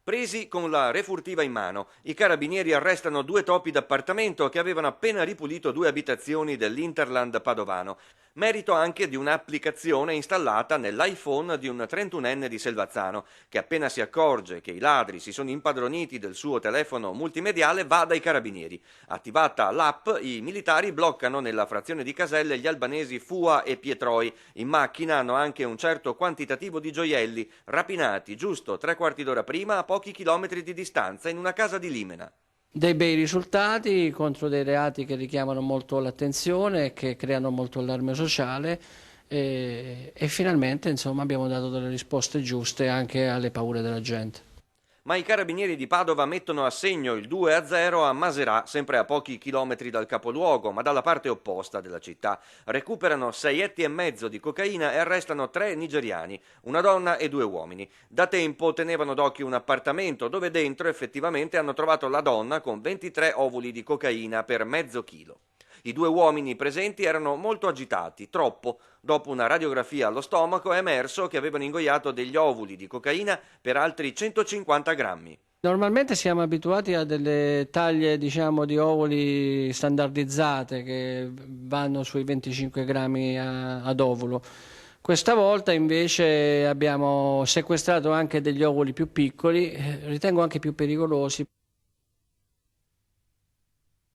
Presi con la refurtiva in mano, i carabinieri arrestano due topi d'appartamento che avevano appena ripulito due abitazioni dell'Interland padovano, merito anche di un'applicazione installata nell'iPhone di un 31enne di Selvazzano, che appena si accorge che i ladri si sono impadroniti del suo telefono multimediale va dai carabinieri. Attivata l'app, i militari bloccano nella frazione di Caselle gli albanesi Fua e Pietroi. In macchina hanno anche un certo quantitativo di gioielli, rapinati giusto 3 quarti d'ora prima a pochi chilometri di distanza in una casa di Limena. Dei bei risultati contro dei reati che richiamano molto l'attenzione, che creano molto allarme sociale e finalmente insomma abbiamo dato delle risposte giuste anche alle paure della gente. Ma i carabinieri di Padova mettono a segno il 2-0 a Maserà, sempre a pochi chilometri dal capoluogo, ma dalla parte opposta della città. Recuperano 6,5 etti di cocaina e arrestano 3 nigeriani, una donna e 2 uomini. Da tempo tenevano d'occhio un appartamento dove dentro effettivamente hanno trovato la donna con 23 ovuli di cocaina per mezzo chilo. I 2 uomini presenti erano molto agitati, troppo. Dopo una radiografia allo stomaco è emerso che avevano ingoiato degli ovuli di cocaina per altri 150 grammi. Normalmente siamo abituati a delle taglie, diciamo, di ovuli standardizzate che vanno sui 25 grammi ad ovulo. Questa volta invece abbiamo sequestrato anche degli ovuli più piccoli, ritengo anche più pericolosi.